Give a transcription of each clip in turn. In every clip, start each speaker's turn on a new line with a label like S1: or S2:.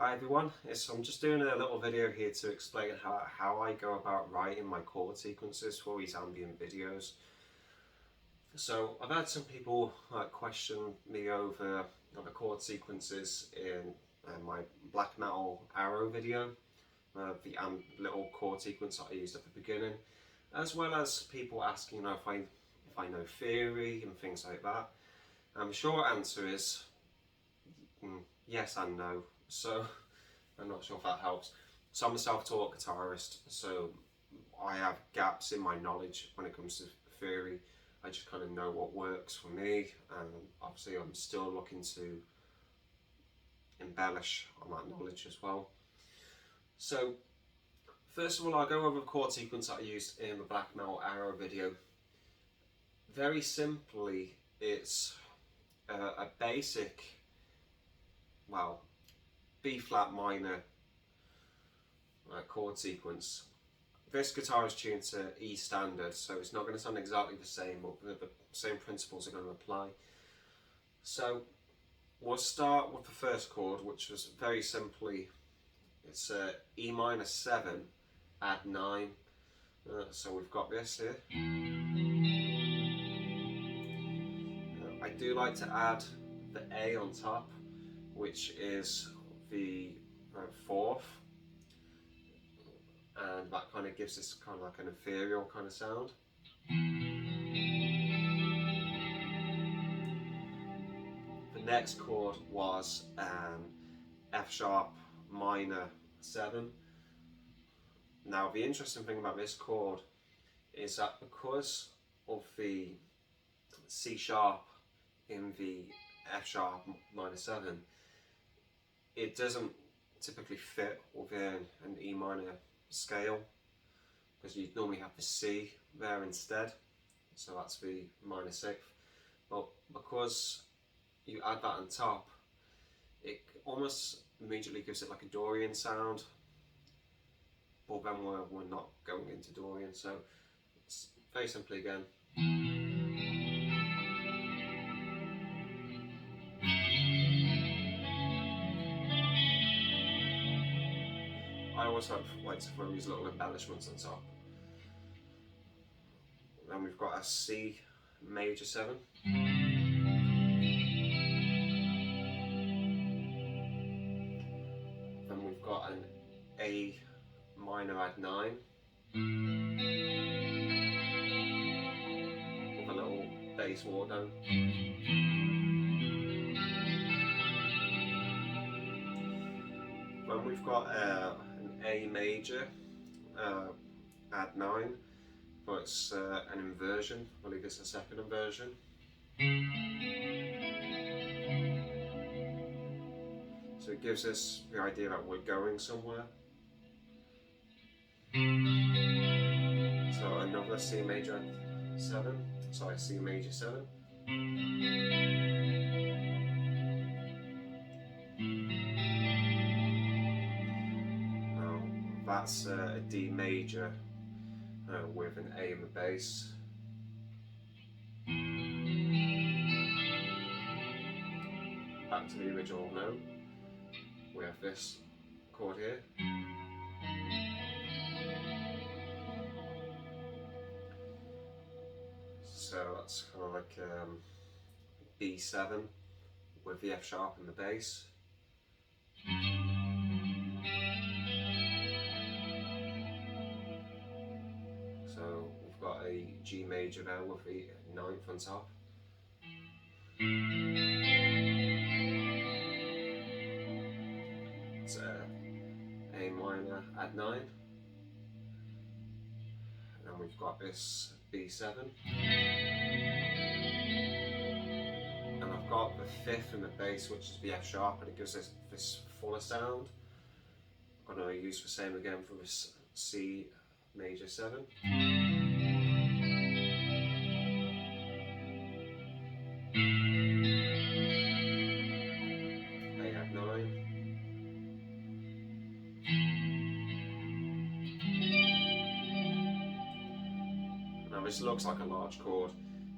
S1: Hi everyone, I'm just doing a little video here to explain how I go about writing my chord sequences for these ambient videos. So I've had some people question me over the chord sequences in my black metal arrow video, the little chord sequence that I used at the beginning, as well as people asking if I know theory and things like that. The short answer is yes and no. So I'm not sure if that helps. So I'm a self-taught guitarist, so I have gaps in my knowledge when it comes to theory. I just kind of know what works for me, and obviously I'm still looking to embellish on that knowledge as well. So first of all, I'll go over the chord sequence that I used in the Black Metal Arrow video. Very simply, it's a basic, well, B flat minor chord sequence. This guitar is tuned to E standard, so it's not going to sound exactly the same, but the same principles are going to apply. So we'll start with the first chord, which was very simply, it's E minor 7, add 9. So we've got this here. I do like to add the A on top, which is the 4th, and that kind of gives this kind of like an ethereal kind of sound. The next chord was F sharp minor 7. Now the interesting thing about this chord is that because of the C sharp in the F sharp minor 7, it doesn't typically fit within an E minor scale, because you'd normally have the C there instead, so that's the minor 6th. But because you add that on top, it almost immediately gives it like a Dorian sound, but then we're not going into Dorian, so it's very simply again. I always like to throw these little embellishments on top. Then we've got a C major 7. Then we've got an A minor add 9 with a little bass war down. Then we've got an A major add 9, but it's an inversion. I believe it's a second inversion. So it gives us the idea that we're going somewhere. So another C major 7, sorry, C major 7. Now that's a D major with an A in the bass. Back to the original note, we have this chord here. So that's kind of like B7 with the F sharp in the bass. So we've got a G major there with the 9th on top. It's A minor add 9. And then we've got this B7. And I've got the 5th in the bass, which is the F sharp, and it gives us this fuller sound. I'm going to use the same again for this C major 7. A add 9. Now this looks like a large chord,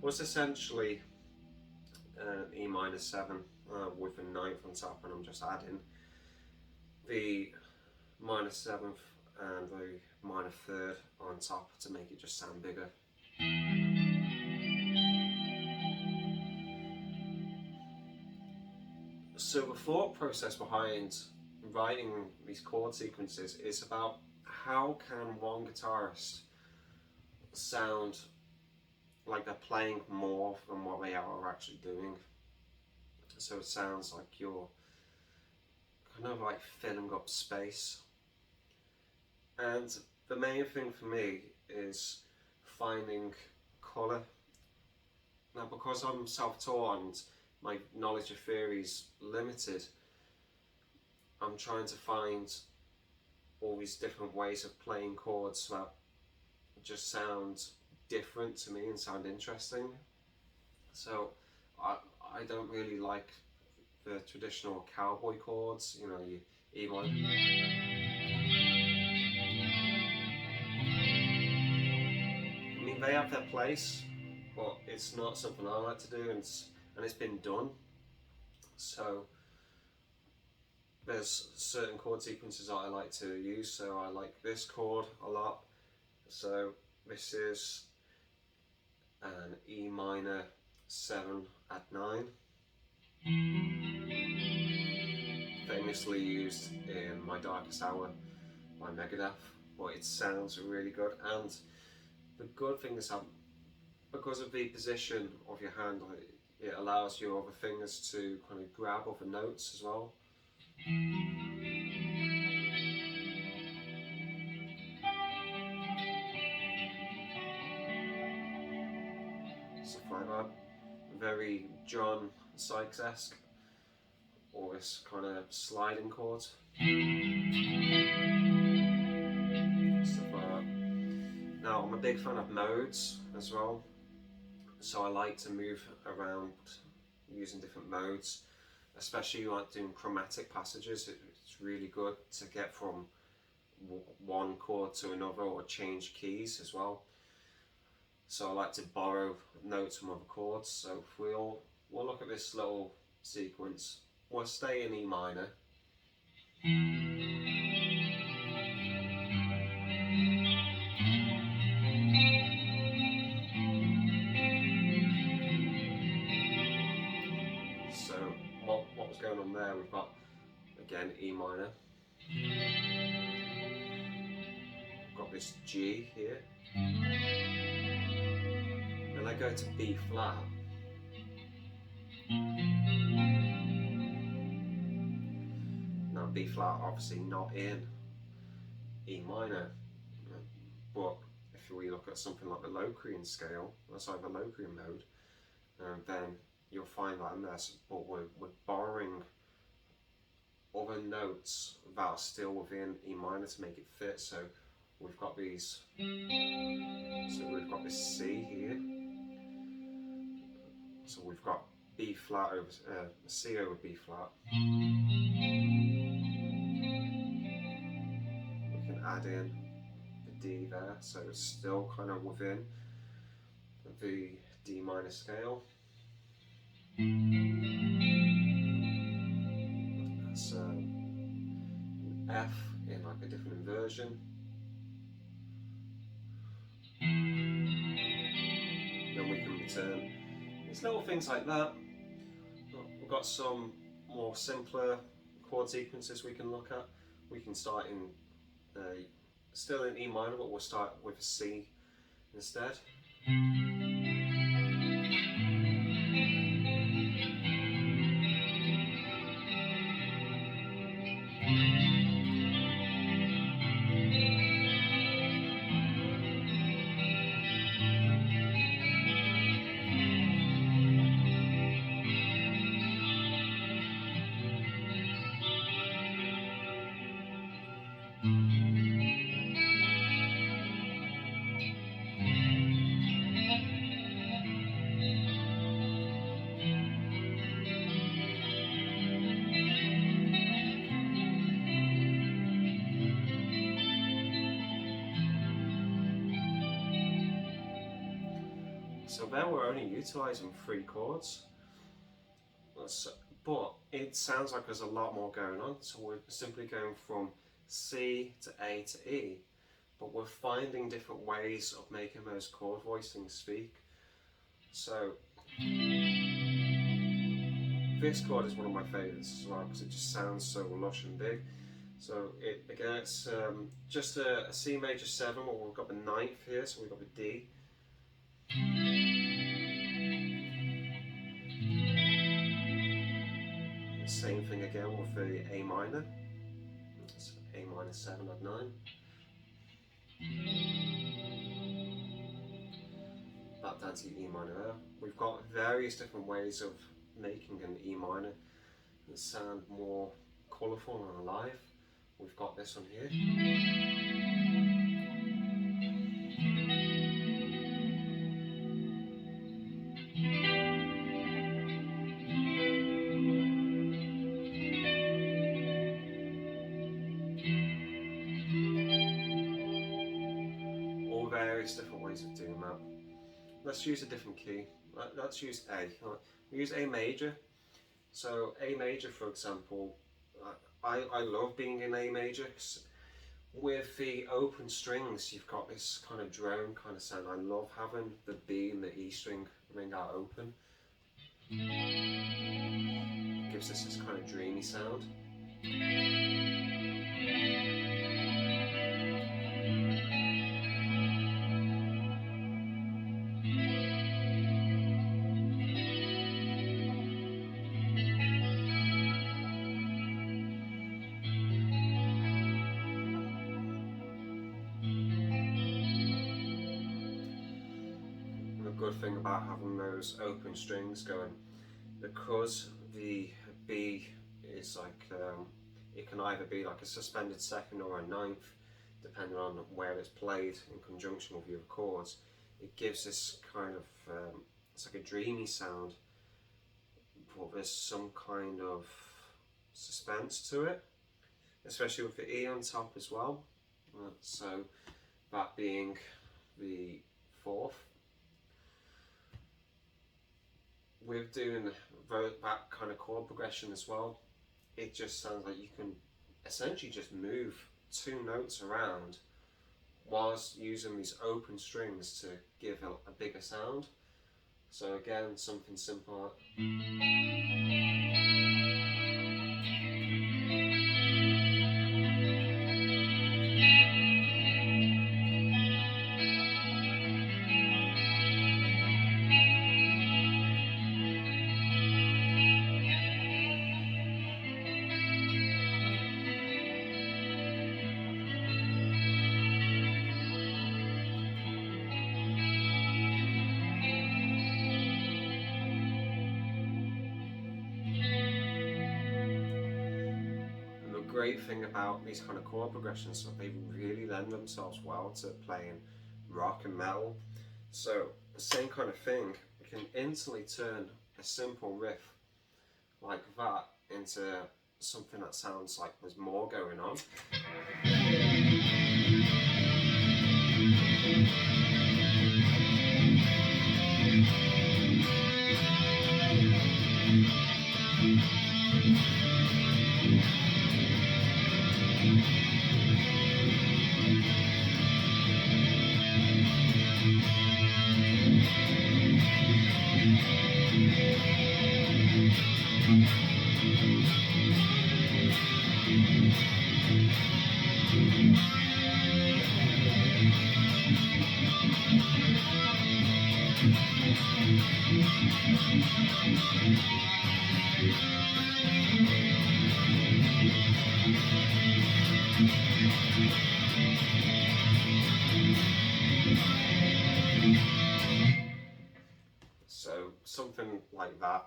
S1: but it's essentially an E minor 7 with a 9th on top, and I'm just adding the minor seventh and the minor third on top to make it just sound bigger. So the thought process behind writing these chord sequences is about how can one guitarist sound like they're playing more than what they are actually doing. So it sounds like you're kind of like filling up space. And the main thing for me is finding colour. Now, because I'm self-taught and my knowledge of theory is limited, I'm trying to find all these different ways of playing chords that just sound different to me and sound interesting. So I don't really like the traditional cowboy chords, you know, you E minor. I mean, they have their place, but it's not something I like to do, and it's been done. So there's certain chord sequences that I like to use. So I like this chord a lot. So this is an E minor 7 at 9, famously used in My Darkest Hour by Megadeth, but it sounds really good. And the good thing is that because of the position of your hand, it allows your other fingers to kind of grab other notes as well. Stuff like that. Very John Sykes-esque, or this kind of sliding chord. Stuff like that. Now, I'm a big fan of modes as well, so I like to move around using different modes, especially like doing chromatic passages. It's really good to get from one chord to another or change keys as well. So I like to borrow notes from other chords. So if we'll look at this little sequence. We'll stay in E minor. So what was going on there? We've got again E minor. We've got this G here. Then I go to B flat. Now B flat obviously not in E minor, but if we look at something like the Locrian scale, that's like the Locrian mode, then you'll find that in there, but we're borrowing other notes that are still within E minor to make it fit. So we've got these, so we've got this C here, so we've got B flat over C over B flat. We can add in the D there, so it's still kind of within the D minor scale. That's an F in like a different inversion. Then we can return. It's little things like that. We've got some more simpler chord sequences we can look at. We can start in still in E minor, but we'll start with a C instead. So there we're only utilising 3 chords, but it sounds like there's a lot more going on. So we're simply going from C to A to E, but we're finding different ways of making those chord voicings speak. So this chord is one of my favourites as well because it just sounds so lush and big. So again, it's just a C major 7, well, we've got the 9th here, so we've got the D. Same thing again with the A minor. It's A minor 7 at 9. Back down to the E minor there. We've got various different ways of making an E minor that sound more colourful and alive. We've got this one here. All various different ways of doing that. Let's use a different key. Let's use A. We use A major. So A major, for example, I love being in A major because with the open strings you've got this kind of drone kind of sound. I love having the B and the E string ring out open. It gives us this kind of dreamy sound. Good thing about having those open strings going, because the B is like it can either be like a suspended 2nd or a 9th depending on where it's played in conjunction with your chords. It gives this kind of it's like a dreamy sound, but there's some kind of suspense to it, especially with the E on top as well. So that being the 4th. With doing that kind of chord progression as well, it just sounds like you can essentially just move 2 notes around whilst using these open strings to give a bigger sound. So again, something simple. Great thing about these kind of chord progressions is that they really lend themselves well to playing rock and metal. So the same kind of thing, you can instantly turn a simple riff like that into something that sounds like there's more going on. So something like that.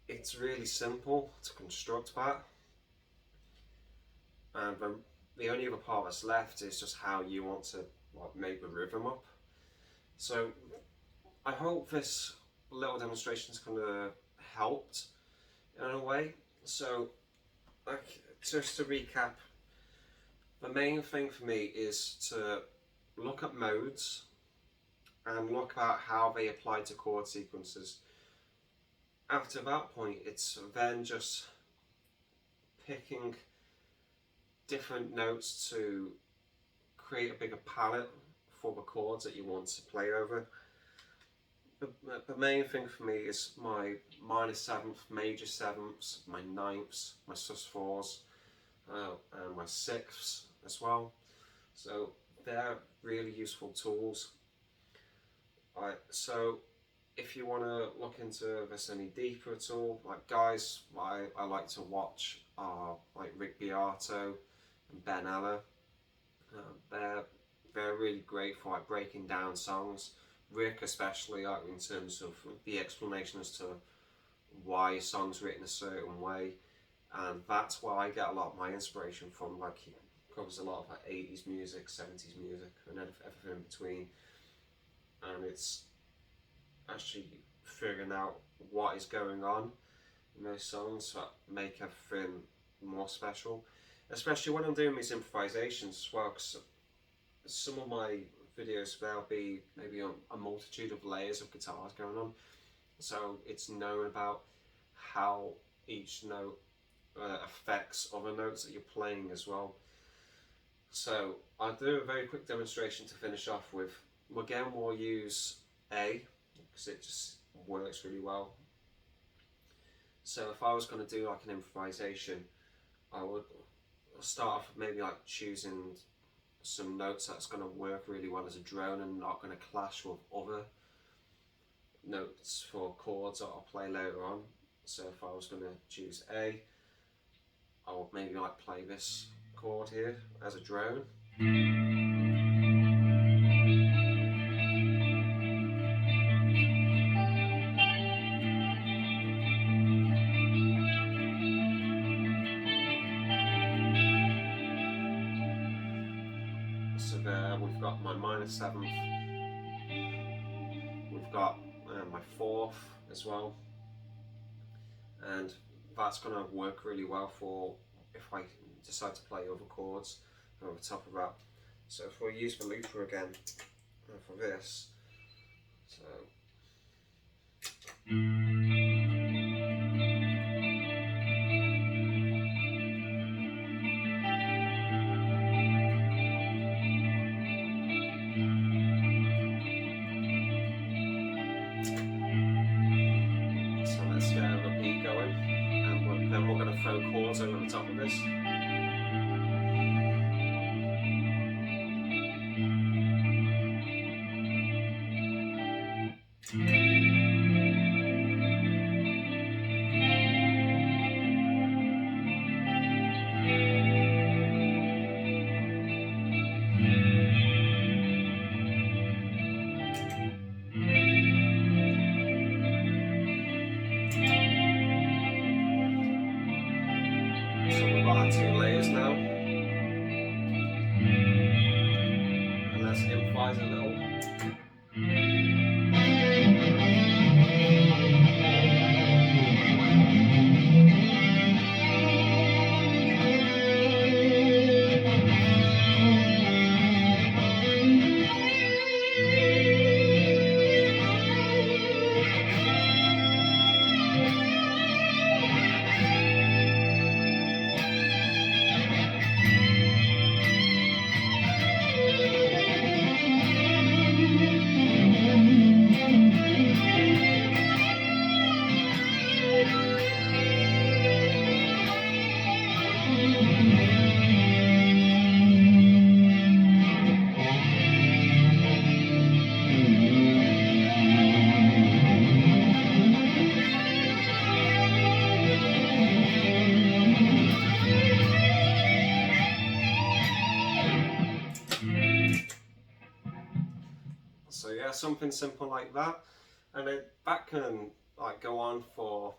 S1: It's really simple to construct that, and the only other part that's left is just how you want to make the rhythm up. So I hope this little demonstration's kind of helped in a way. So just to recap, the main thing for me is to look at modes and look at how they apply to chord sequences. after that point, it's then just picking different notes to create a bigger palette for the chords that you want to play over. The main thing for me is my minor seventh, major sevenths, my ninths, my sus4s, and my sixths as well. So they're really useful tools. So if you want to look into this any deeper at all, like guys I like to watch are like Rick Beato and Ben Eller. They're really great for like breaking down songs. Rick especially, like in terms of the explanation as to why a song's written a certain way, and that's where I get a lot of my inspiration from. Like he covers a lot of like 80s music, 70s music, and everything in between, and it's actually figuring out what is going on in those songs that make everything more special. Especially when I'm doing these improvisations as well, because some of my videos there'll be maybe a multitude of layers of guitars going on, so it's knowing about how each note affects other notes that you're playing as well. So I'll do a very quick demonstration to finish off with. Again, we'll use A because it just works really well. So if I was going to do like an improvisation, I would start off with maybe like choosing some notes that's going to work really well as a drone and not going to clash with other notes for chords that I'll play later on. So if I was going to choose A, I would maybe like play this chord here as a drone. So there we've got my minor seventh, we've got my fourth as well, and that's going to work really well for if I decide to play other chords over the top of that. So if we use the looper again for this, so let's get a beat going, and then we're going to throw chords over the top of this. So we've got our two layers now, and let's improvise a little. So yeah, something simple like that, and that can like go on for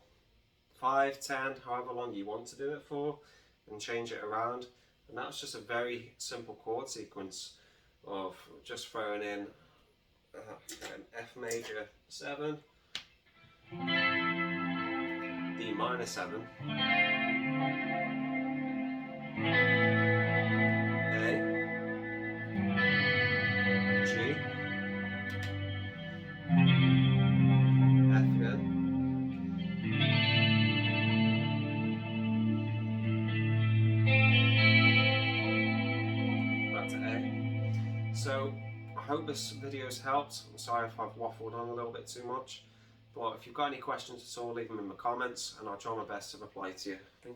S1: 5, 10, however long you want to do it for, and change it around. And that's just a very simple chord sequence of just throwing in an F major 7, D minor 7, A, G, F again, So I hope this video's helped. I'm sorry if I've waffled on a little bit too much, but if you've got any questions at all, leave them in the comments and I'll try my best to reply to you. Thank you.